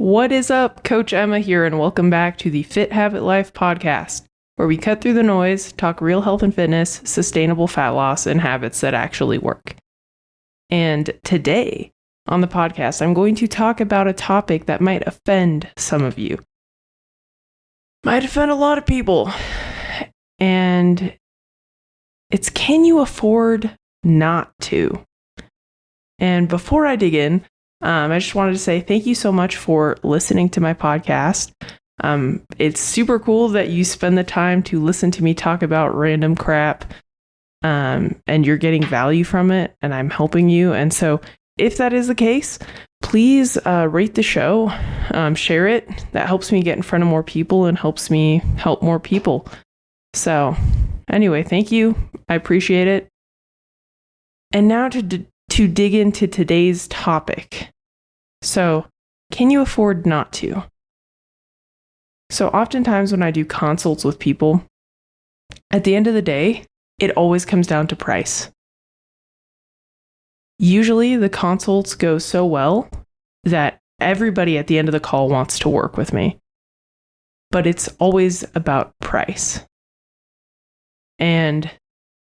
What is up? Coach Emma here, and welcome back to the Fit Habit Life podcast, where we cut through the noise, talk real health and fitness, sustainable fat loss, and habits that actually work. And today on the podcast, I'm going to talk about a topic that might offend some of you. Might offend a lot of people. And it's, can you afford not to? And before I dig in, I just wanted to say thank you so much for listening to my podcast. It's super cool that you spend the time to listen to me talk about random crap, and you're getting value from it, and I'm helping you. And so if that is the case, please rate the show, share it. That helps me get in front of more people and helps me help more people. So anyway, thank you. I appreciate it. And now to dig into today's topic. So, can you afford not to? So oftentimes when I do consults with people, at the end of the day, it always comes down to price. Usually the consults go so well that everybody at the end of the call wants to work with me. But it's always about price. And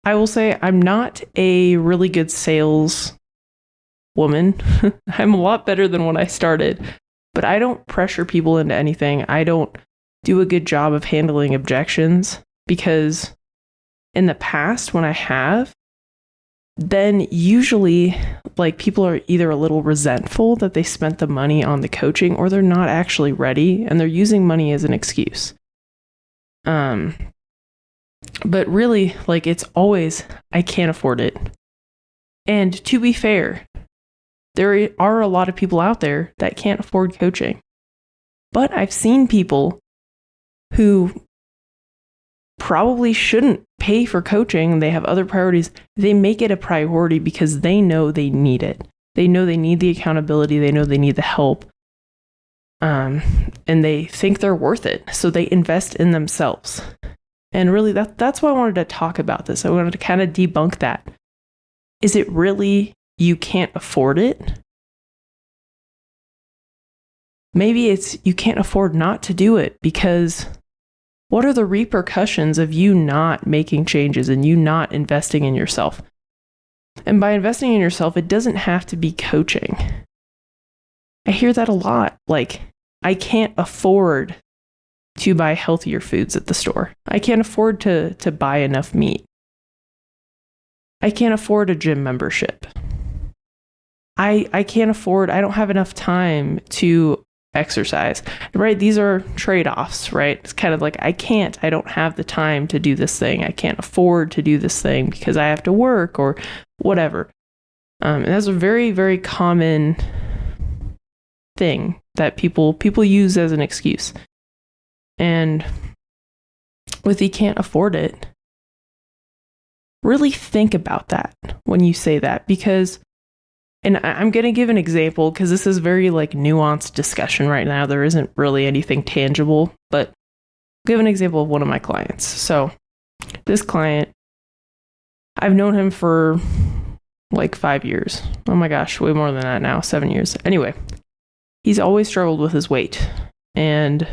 I will say I'm not a really good sales woman. I'm a lot better than when I started, but I don't pressure people into anything. I don't do a good job of handling objections, because in the past when I have, then usually like people are either a little resentful that they spent the money on the coaching, or they're not actually ready and they're using money as an excuse. But really, like, it's always, I can't afford it. And to be fair, there are a lot of people out there that can't afford coaching. But I've seen people who probably shouldn't pay for coaching. They have other priorities. They make it a priority because they know they need it. They know they need the accountability. They know they need the help. And they think they're worth it. So they invest in themselves. And really, that's why I wanted to talk about this. I wanted to kind of debunk that. Is it really you can't afford it? Maybe it's you can't afford not to do it, because what are the repercussions of you not making changes and you not investing in yourself? And by investing in yourself, it doesn't have to be coaching. I hear that a lot. Like, I can't afford to buy healthier foods at the store. I can't afford to buy enough meat. I can't afford a gym membership. I can't afford, I don't have enough time to exercise, right? These are trade-offs, right? It's kind of like, I don't have the time to do this thing. I can't afford to do this thing because I have to work or whatever. And that's a very, very common thing that people use as an excuse. And with you can't afford it, really think about that when you say that, because, and I'm going to give an example because this is very like nuanced discussion right now. There isn't really anything tangible, but I'll give an example of one of my clients. So this client, I've known him for like 5 years. Oh my gosh, way more than that now, 7 years. Anyway, he's always struggled with his weight. And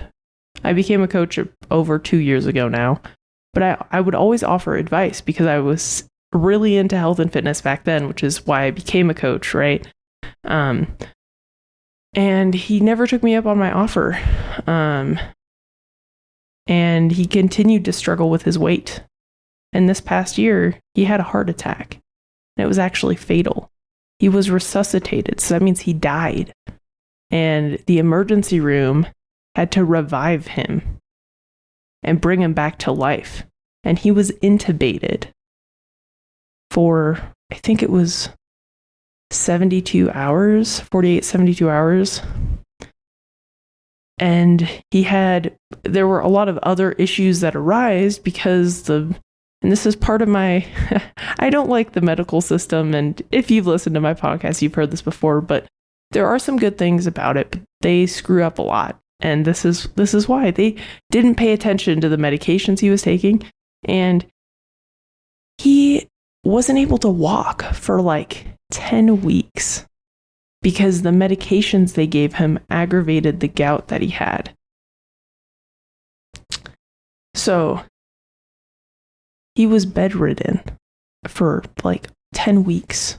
I became a coach over 2 years ago now, but I would always offer advice because I was really into health and fitness back then, which is why I became a coach, right? And he never took me up on my offer. And he continued to struggle with his weight. And this past year, he had a heart attack. And it was actually fatal. He was resuscitated, so that means he died. And the emergency room had to revive him and bring him back to life. And he was intubated for, I think it was 72 hours, 48, 72 hours. And there were a lot of other issues that arise because and this is part of my, I don't like the medical system. And if you've listened to my podcast, you've heard this before, but there are some good things about it, but they screw up a lot. And this is why they didn't pay attention to the medications he was taking. And he wasn't able to walk for like 10 weeks. because the medications they gave him aggravated the gout that he had. So he was bedridden for like 10 weeks.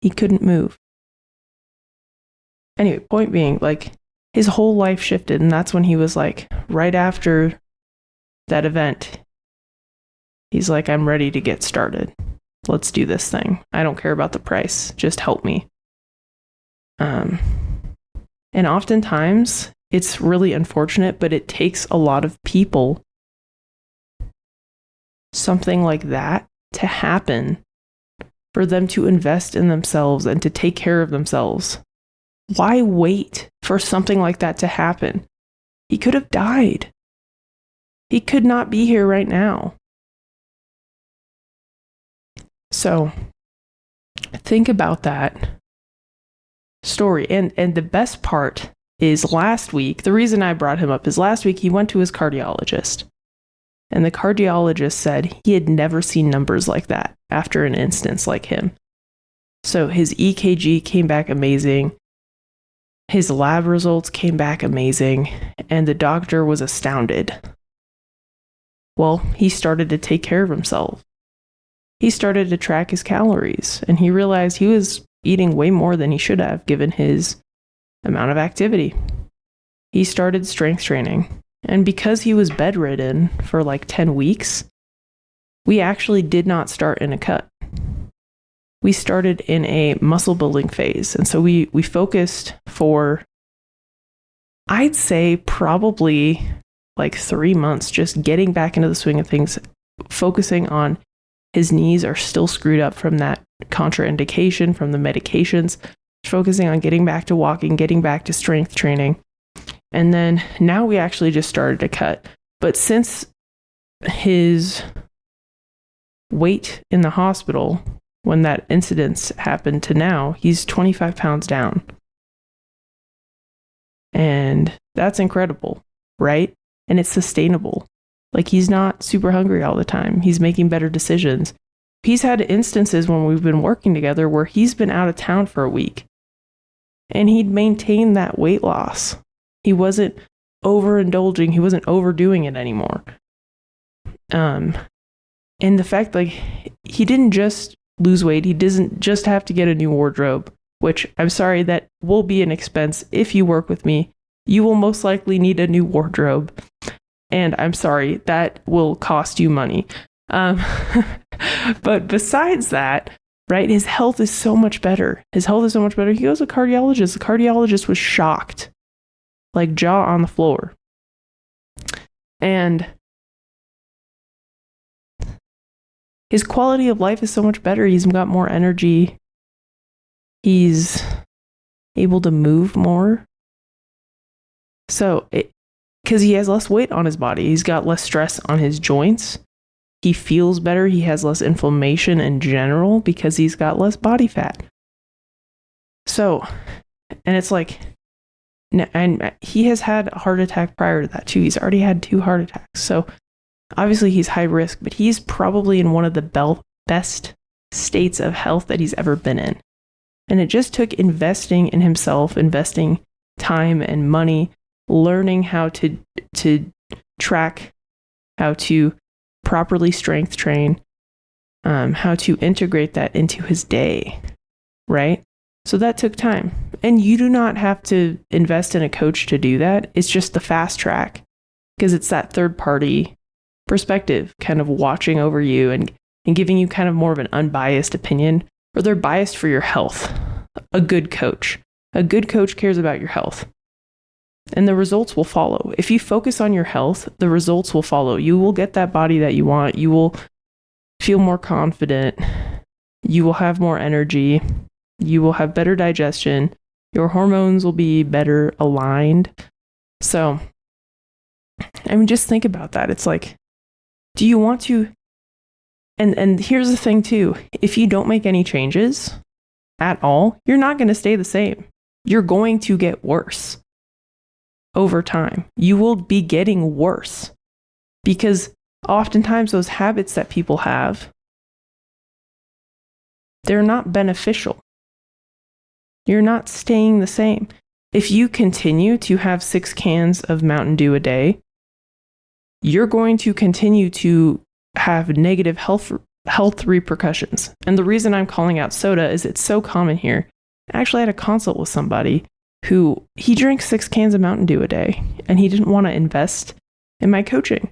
He couldn't move. Anyway, point being, like, his whole life shifted, and that's when he was like, right after that event, he's like, I'm ready to get started. Let's do this thing. I don't care about the price. Just help me. And oftentimes, it's really unfortunate, but it takes a lot of people, something like that to happen, for them to invest in themselves and to take care of themselves. Why wait for something like that to happen? He could have died. He could not be here right now. So think about that story. And the best part is last week, the reason I brought him up is last week he went to his cardiologist. And the cardiologist said he had never seen numbers like that after an instance like him. So his EKG came back amazing. His lab results came back amazing. And the doctor was astounded. Well, he started to take care of himself. He started to track his calories. And he realized he was eating way more than he should have given his amount of activity. He started strength training. And because he was bedridden for like 10 weeks, we actually did not start in a cut. We started in a muscle building phase. And so we focused for, I'd say, probably like 3 months, just getting back into the swing of things, focusing on his knees are still screwed up from that contraindication from the medications, focusing on getting back to walking, getting back to strength training. And then now we actually just started to cut. But since his weight in the hospital, when that incident happened to now, he's 25 pounds down. And that's incredible, right? And it's sustainable. Like, he's not super hungry all the time. He's making better decisions. He's had instances when we've been working together where he's been out of town for a week. And he'd maintained that weight loss. He wasn't overindulging. He wasn't overdoing it anymore. And the fact, like, he didn't just lose weight. He doesn't just have to get a new wardrobe, which I'm sorry, that will be an expense. If you work with me, you will most likely need a new wardrobe. And I'm sorry, that will cost you money. But besides that, right, his health is so much better. He goes to a cardiologist. The cardiologist was shocked. Like, jaw on the floor. And his quality of life is so much better. He's got more energy. He's able to move more. So, because he has less weight on his body, he's got less stress on his joints. He feels better. He has less inflammation in general because he's got less body fat. So, and it's like, and he has had a heart attack prior to that too. He's already had 2 heart attacks. So obviously he's high risk, but he's probably in one of the best states of health that he's ever been in. And it just took investing in himself, investing time and money, learning how to track, how to properly strength train, how to integrate that into his day, right? So that took time. And you do not have to invest in a coach to do that. It's just the fast track, because it's that third party perspective kind of watching over you and giving you kind of more of an unbiased opinion, or they're biased for your health. A good coach cares about your health, and the results will follow. If you focus on your health, the results will follow. You will get that body that you want. You will feel more confident. You will have more energy. You will have better digestion. Your hormones will be better aligned. So, I mean, just think about that. It's like, do you want to? And here's the thing too. If you don't make any changes at all, you're not going to stay the same. You're going to get worse over time. You will be getting worse, because oftentimes those habits that people have, they're not beneficial. You're not staying the same. If you continue to have 6 cans of Mountain Dew a day, you're going to continue to have negative health repercussions. And the reason I'm calling out soda is it's so common here. I actually had a consult with somebody who he drinks 6 cans of Mountain Dew a day, and he didn't want to invest in my coaching.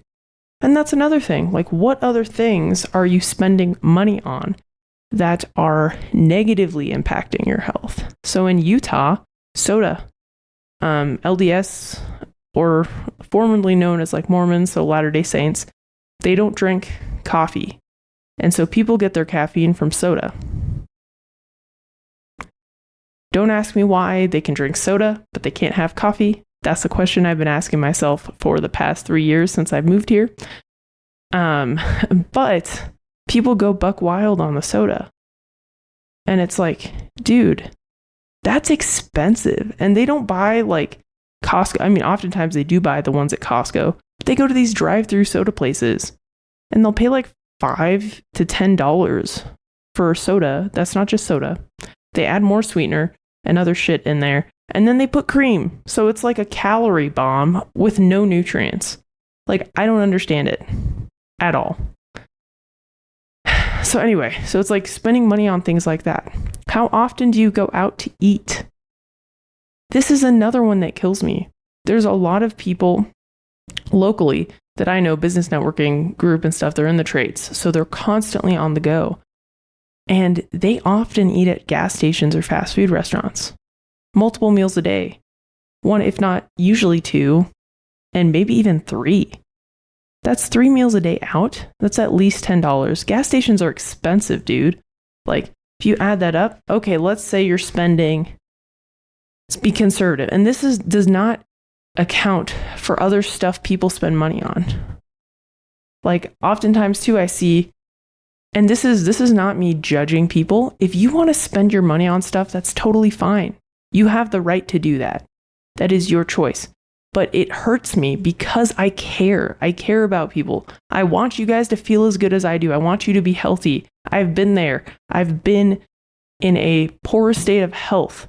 And that's another thing. Like, what other things are you spending money on that are negatively impacting your health? So in Utah, soda, LDS, or formerly known as like Mormons, so Latter-day Saints, they don't drink coffee. And so people get their caffeine from soda. Don't ask me why they can drink soda, but they can't have coffee. That's the question I've been asking myself for the past 3 years since I've moved here. But people go buck wild on the soda. And it's like, dude, that's expensive. And they don't buy like Costco. I mean, oftentimes they do buy the ones at Costco. But they go to these drive-through soda places and they'll pay like $5 to $10 for soda. That's not just soda. They add more sweetener and other shit in there. And then they put cream. So it's like a calorie bomb with no nutrients. Like, I don't understand it at all. So anyway, so it's like spending money on things like that. How often do you go out to eat? This is another one that kills me. There's a lot of people locally that I know, business networking group and stuff, they're in the trades. So they're constantly on the go. And they often eat at gas stations or fast food restaurants. Multiple meals a day. 1, if not usually 2, and maybe even 3. That's 3 meals a day out. That's at least $10. Gas stations are expensive, dude. Like, if you add that up, okay, let's say you're spending, let's be conservative. And this does not account for other stuff people spend money on. Like, oftentimes too, I see, and this is not me judging people. If you want to spend your money on stuff, that's totally fine. You have the right to do that. That is your choice. But it hurts me because I care. I care about people. I want you guys to feel as good as I do. I want you to be healthy. I've been there. I've been in a poor state of health,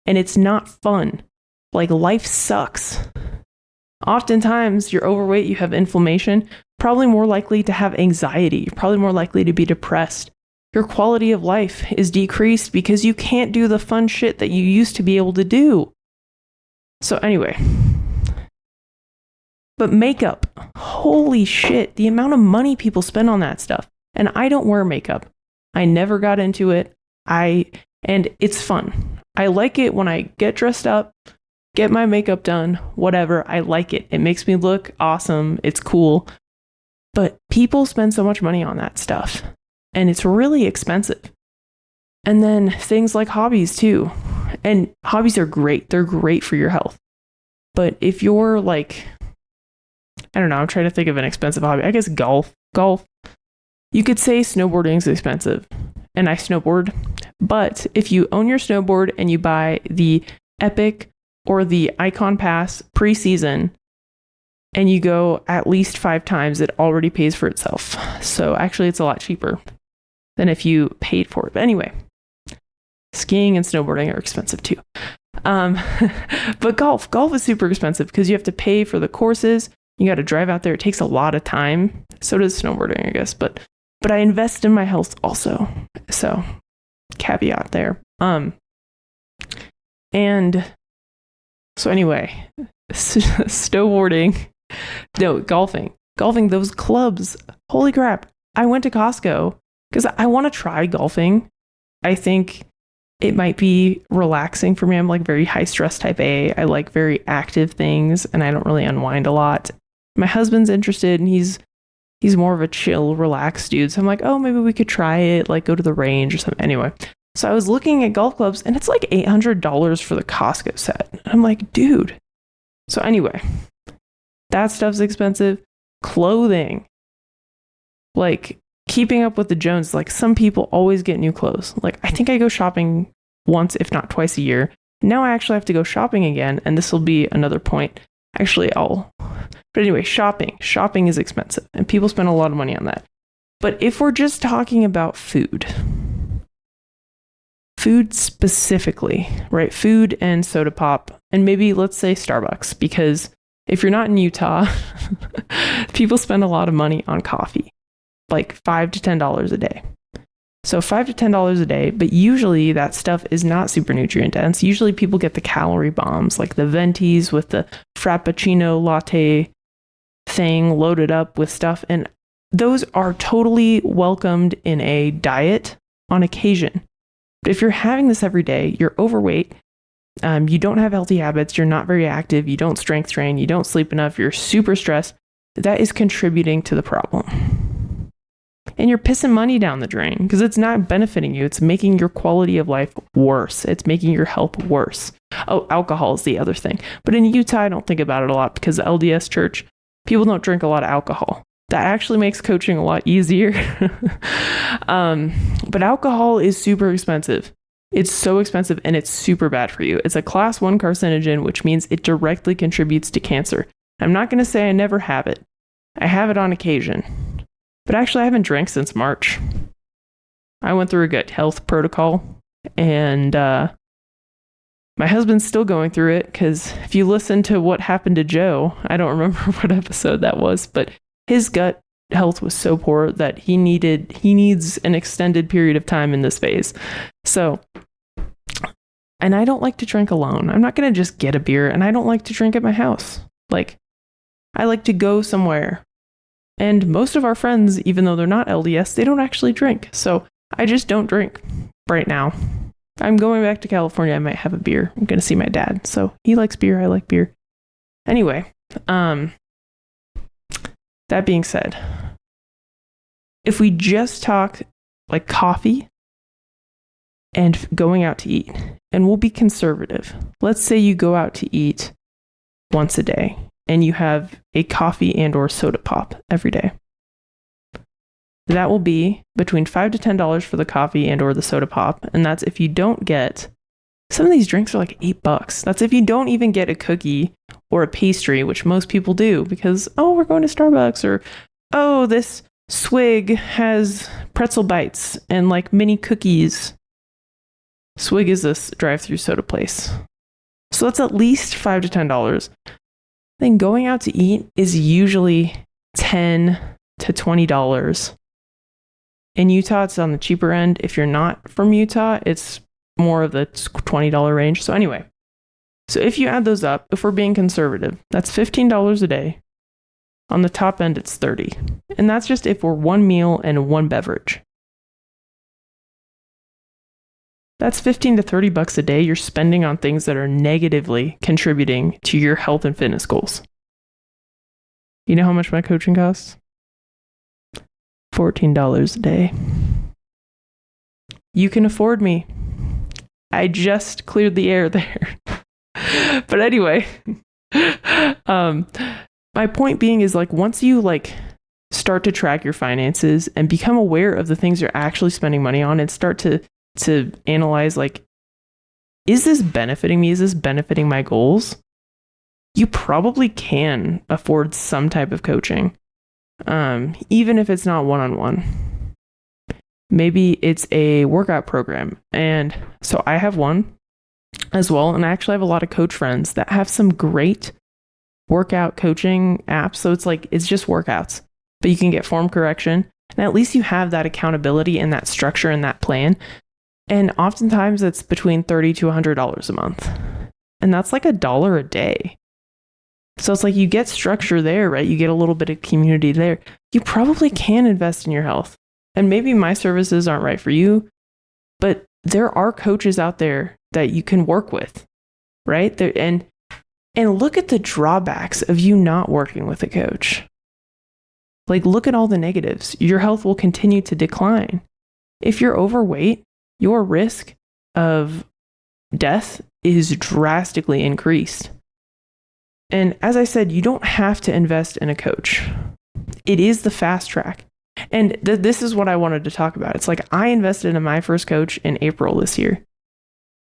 and it's not fun. Like, life sucks. Oftentimes, you're overweight, you have inflammation, probably more likely to have anxiety. You're probably more likely to be depressed. Your quality of life is decreased because you can't do the fun shit that you used to be able to do. So anyway, but makeup, holy shit, the amount of money people spend on that stuff. And I don't wear makeup. I never got into it. And it's fun. I like it when I get dressed up, get my makeup done, whatever. I like it. It makes me look awesome. It's cool. But people spend so much money on that stuff. And it's really expensive. And then things like hobbies too. And hobbies are great. They're great for your health. But if you're like, I don't know, I'm trying to think of an expensive hobby. I guess golf. You could say snowboarding is expensive. And I snowboard. But if you own your snowboard and you buy the Epic or the Icon Pass pre-season, and you go at least 5 times, it already pays for itself. So actually, it's a lot cheaper than if you paid for it. But anyway, skiing and snowboarding are expensive too. But golf is super expensive because you have to pay for the courses. You got to drive out there. It takes a lot of time. So does snowboarding, I guess. But I invest in my health also. So caveat there. And so anyway, snowboarding. No, golfing, those clubs. Holy crap. I went to Costco because I want to try golfing. I think it might be relaxing for me. I'm like very high stress type A. I like very active things and I don't really unwind a lot. My husband's interested and he's more of a chill, relaxed dude. So I'm like, oh, maybe we could try it, like go to the range or something. Anyway, so I was looking at golf clubs and it's like $800 for the Costco set. And I'm like, dude. So anyway, that stuff's expensive. Clothing. Like keeping up with the Joneses. Like some people always get new clothes. Like I think I go shopping once, if not twice a year. Now I actually have to go shopping again. And this will be another point. Actually, but anyway, shopping. Shopping is expensive. And people spend a lot of money on that. But if we're just talking about food food specifically, right? Food and soda pop, and maybe let's say Starbucks, because if you're not in Utah, people spend a lot of money on coffee, like $5 to $10 a day. So $5 to $10 a day, but usually that stuff is not super nutrient dense. Usually people get the calorie bombs, like the ventis with the frappuccino latte thing loaded up with stuff. And those are totally welcomed in a diet on occasion. But if you're having this every day, you're overweight, you don't have healthy habits, you're not very active, you don't strength train, you don't sleep enough, you're super stressed, that is contributing to the problem. And you're pissing money down the drain because it's not benefiting you. It's making your quality of life worse. It's making your health worse. Oh, alcohol is the other thing. But in Utah, I don't think about it a lot because the LDS church, people don't drink a lot of alcohol. That actually makes coaching a lot easier. But alcohol is super expensive. It's so expensive and it's super bad for you. It's a class 1 carcinogen, which means it directly contributes to cancer. I'm not going to say I never have it. I have it on occasion. But actually, I haven't drank since March. I went through a gut health protocol, and my husband's still going through it because if you listen to what happened to Joe, I don't remember what episode that was, but his gut health was so poor that he needs an extended period of time in this phase. So, and I don't like to drink alone. I'm not going to just get a beer, and I don't like to drink at my house. Like, I like to go somewhere. And most of our friends, even though they're not LDS, they don't actually drink. So I just don't drink right now. I'm going back to California. I might have a beer. I'm going to see my dad. So he likes beer. I like beer. Anyway, that being said, if we just talk like coffee and going out to eat, and we'll be conservative. Let's say you go out to eat once a day and you have a coffee and or soda pop every day. That will be between $5 to $10 for the coffee and or the soda pop. And that's if you don't get, some of these drinks are like $8. That's if you don't even get a cookie or a pastry, which most people do because, oh, we're going to Starbucks, or, oh, this Swig has pretzel bites and like mini cookies. Swig is this drive-through soda place. So that's at least $5 to $10. Then going out to eat is usually $10 to $20. In Utah, it's on the cheaper end. If you're not from Utah, it's more of the $20 range. So anyway, so if you add those up, if we're being conservative, that's $15 a day. On the top end, it's $30. And that's just if we're one meal and one beverage. That's $15 to $30 a day you're spending on things that are negatively contributing to your health and fitness goals. You know how much my coaching costs? $14 a day. You can afford me. I just cleared the air there. But anyway, my point being is like once you like start to track your finances and become aware of the things you're actually spending money on and start to analyze like, is this benefiting me? Is this benefiting my goals? You probably can afford some type of coaching, even if it's not one-on-one. Maybe it's a workout program. And so I have one as well. And I actually have a lot of coach friends that have some great workout coaching apps. So it's like, it's just workouts, but you can get form correction. And at least you have that accountability and that structure and that plan. And oftentimes it's between $30 to $100 a month. And that's like $1 a day. So it's like you get structure there, right? You get a little bit of community there. You probably can invest in your health. And maybe my services aren't right for you, but there are coaches out there that you can work with, right? There, and look at the drawbacks of you not working with a coach. Like, look at all the negatives. Your health will continue to decline. If you're overweight, your risk of death is drastically increased. And as I said, you don't have to invest in a coach. It is the fast track. And this is what I wanted to talk about. It's like I invested in my first coach in April this year.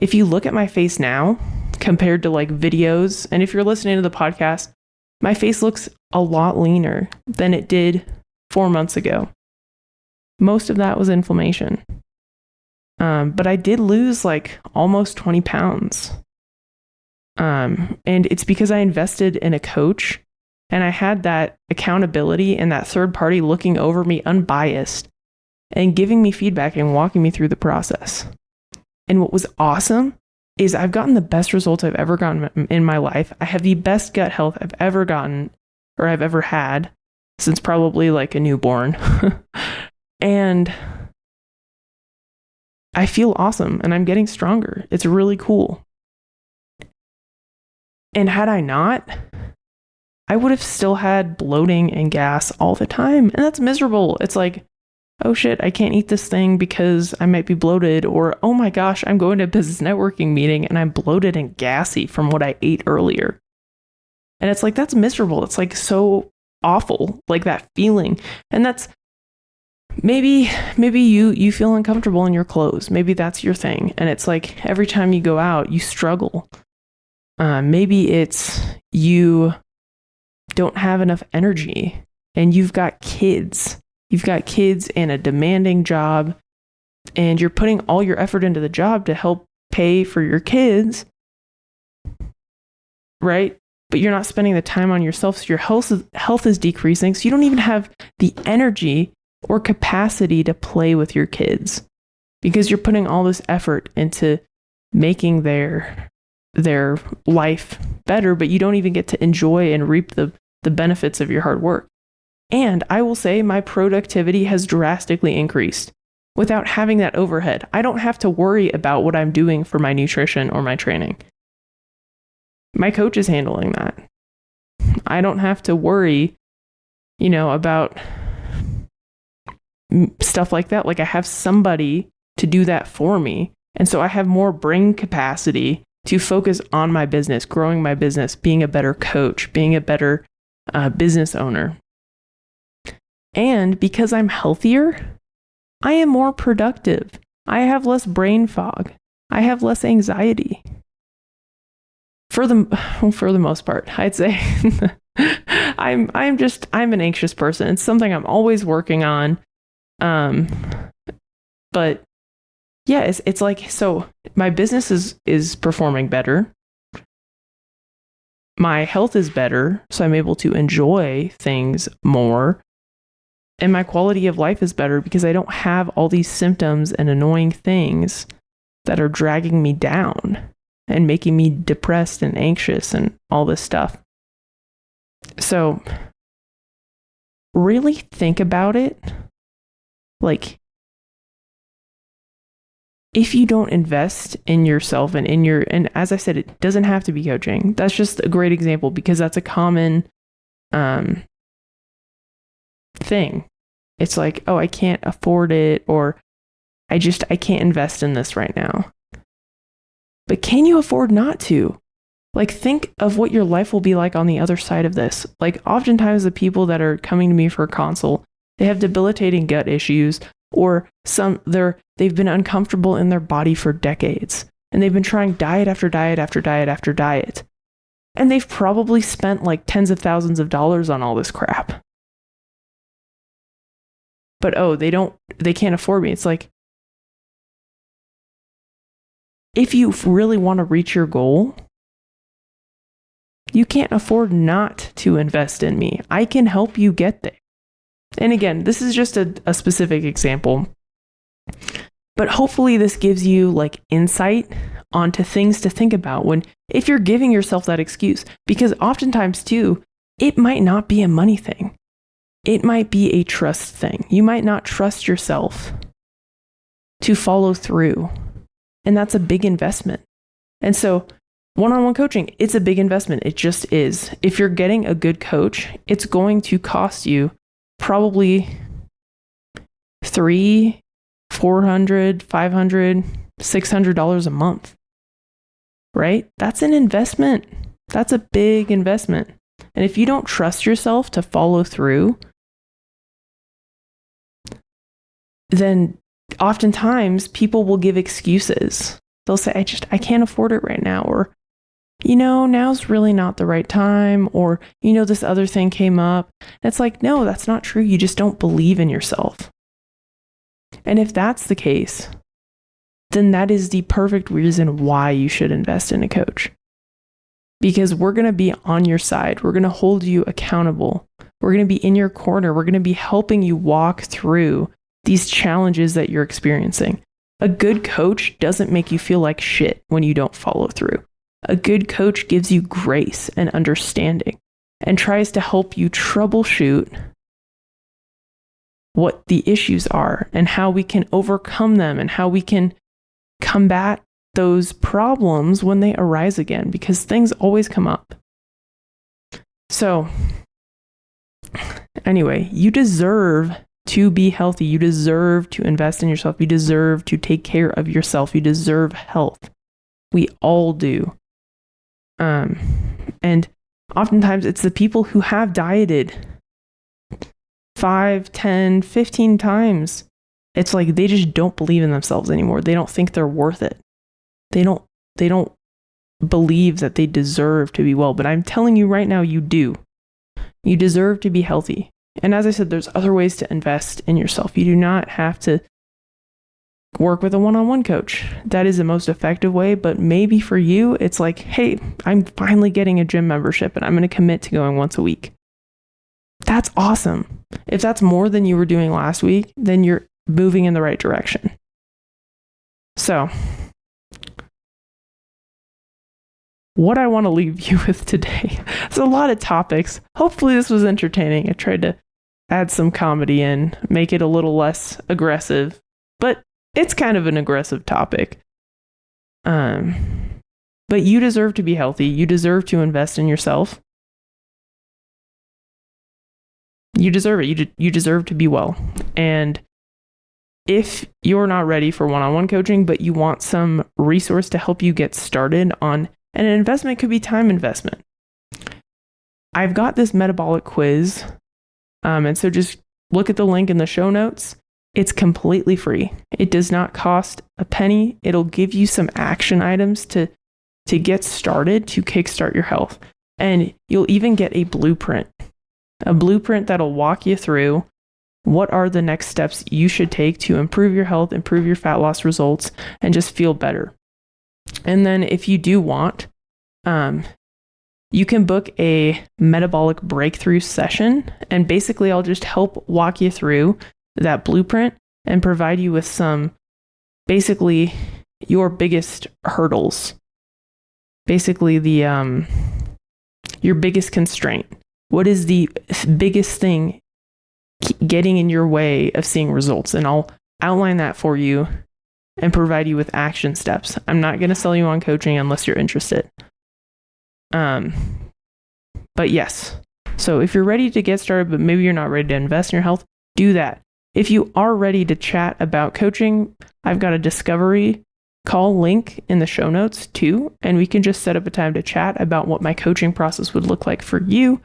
If you look at my face now compared to like videos, and if you're listening to the podcast, my face looks a lot leaner than it did 4 months ago. Most of that was inflammation. But I did lose like almost 20 pounds. And it's because I invested in a coach and I had that accountability and that third party looking over me unbiased and giving me feedback and walking me through the process. And what was awesome is I've gotten the best results I've ever gotten in my life. I have the best gut health I've ever gotten or I've ever had since probably like a newborn. And I feel awesome and I'm getting stronger. It's really cool. And had I not, I would have still had bloating and gas all the time. And that's miserable. It's like, oh shit, I can't eat this thing because I might be bloated. Or, oh my gosh, I'm going to a business networking meeting and I'm bloated and gassy from what I ate earlier. And it's like, that's miserable. It's like so awful, like that feeling. And that's maybe you feel uncomfortable in your clothes. Maybe that's your thing. And it's like every time you go out, you struggle. Maybe it's you don't have enough energy and you've got kids. You've got kids and a demanding job and you're putting all your effort into the job to help pay for your kids, right? But you're not spending the time on yourself, so your health is decreasing, so you don't even have the energy or capacity to play with your kids because you're putting all this effort into making their life better, but you don't even get to enjoy and reap the benefits of your hard work. And I will say my productivity has drastically increased without having that overhead. I don't have to worry about what I'm doing for my nutrition or my training. My coach is handling that. I don't have to worry, about stuff like that. Like I have somebody to do that for me. And so I have more brain capacity to focus on my business, growing my business, being a better coach, being a better business owner. And because I'm healthier, I am more productive. I have less brain fog. I have less anxiety. For the most part, I'd say I'm an anxious person. It's something I'm always working on. But yeah, it's like, so my business is performing better. My health is better, so I'm able to enjoy things more. And my quality of life is better because I don't have all these symptoms and annoying things that are dragging me down and making me depressed and anxious and all this stuff. So really think about it. Like, if you don't invest in yourself and and as I said, it doesn't have to be coaching. That's just a great example because that's a common thing. It's like, oh, I can't afford it, or I can't invest in this right now. But can you afford not to? Like, think of what your life will be like on the other side of this. Like, oftentimes the people that are coming to me for a consult, they have debilitating gut issues, or they've been uncomfortable in their body for decades, and they've been trying diet after diet after diet after diet. And they've probably spent like tens of thousands of dollars on all this crap. But they can't afford me. It's like, if you really want to reach your goal, you can't afford not to invest in me. I can help you get there. And again, this is just a specific example, but hopefully this gives you like insight onto things to think about if you're giving yourself that excuse, because oftentimes too, it might not be a money thing. It might be a trust thing. You might not trust yourself to follow through. And that's a big investment. And so one-on-one coaching, it's a big investment. It just is. If you're getting a good coach, it's going to cost you probably $300, $400, $500, $600 a month, right? That's an investment. That's a big investment. And if you don't trust yourself to follow through, then oftentimes people will give excuses. They'll say, I can't afford it right now. Or, now's really not the right time. Or, this other thing came up. It's like, no, that's not true. You just don't believe in yourself. And if that's the case, then that is the perfect reason why you should invest in a coach. Because we're going to be on your side. We're going to hold you accountable. We're going to be in your corner. We're going to be helping you walk through these challenges that you're experiencing. A good coach doesn't make you feel like shit when you don't follow through. A good coach gives you grace and understanding and tries to help you troubleshoot what the issues are and how we can overcome them and how we can combat those problems when they arise again, because things always come up. So, anyway, you deserve to be healthy. You deserve to invest in yourself. You deserve to take care of yourself. You deserve health. We all do. And oftentimes it's the people who have dieted 5, 10, 15 times. It's like they just don't believe in themselves anymore. They don't think they're worth it. They don't believe that they deserve to be well. But I'm telling you right now, you do. You deserve to be healthy. And as I said, there's other ways to invest in yourself. You do not have to work with a one-on-one coach. That is the most effective way. But maybe for you, it's like, hey, I'm finally getting a gym membership and I'm going to commit to going once a week. That's awesome. If that's more than you were doing last week, then you're moving in the right direction. So, what I want to leave you with today, it's a lot of topics. Hopefully this was entertaining. I tried to add some comedy in, make it a little less aggressive, but it's kind of an aggressive topic. But you deserve to be healthy. You deserve to invest in yourself. You deserve it. You deserve to be well. And if you're not ready for one-on-one coaching, but you want some resource to help you get started on, and an investment could be time investment. I've got this metabolic quiz. And so just look at the link in the show notes. It's completely free. It does not cost a penny. It'll give you some action items to get started, to kickstart your health. And you'll even get a blueprint that'll walk you through what are the next steps you should take to improve your health, improve your fat loss results, and just feel better. And then if you do want, you can book a metabolic breakthrough session. And basically, I'll just help walk you through that blueprint and provide you with some, basically, your biggest hurdles. Basically, your biggest constraint. What is the biggest thing getting in your way of seeing results? And I'll outline that for you and provide you with action steps. I'm not going to sell you on coaching unless you're interested. But yes. So if you're ready to get started, but maybe you're not ready to invest in your health, do that. If you are ready to chat about coaching, I've got a discovery call link in the show notes too. And we can just set up a time to chat about what my coaching process would look like for you.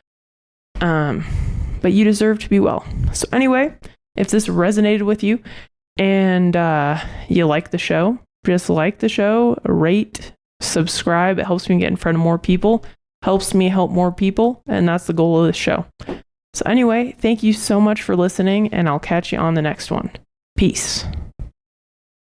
But you deserve to be well. So anyway, if this resonated with you and you like the show, just like the show, rate, subscribe. It helps me get in front of more people, helps me help more people. And that's the goal of this show. So anyway, thank you so much for listening, and I'll catch you on the next one. Peace.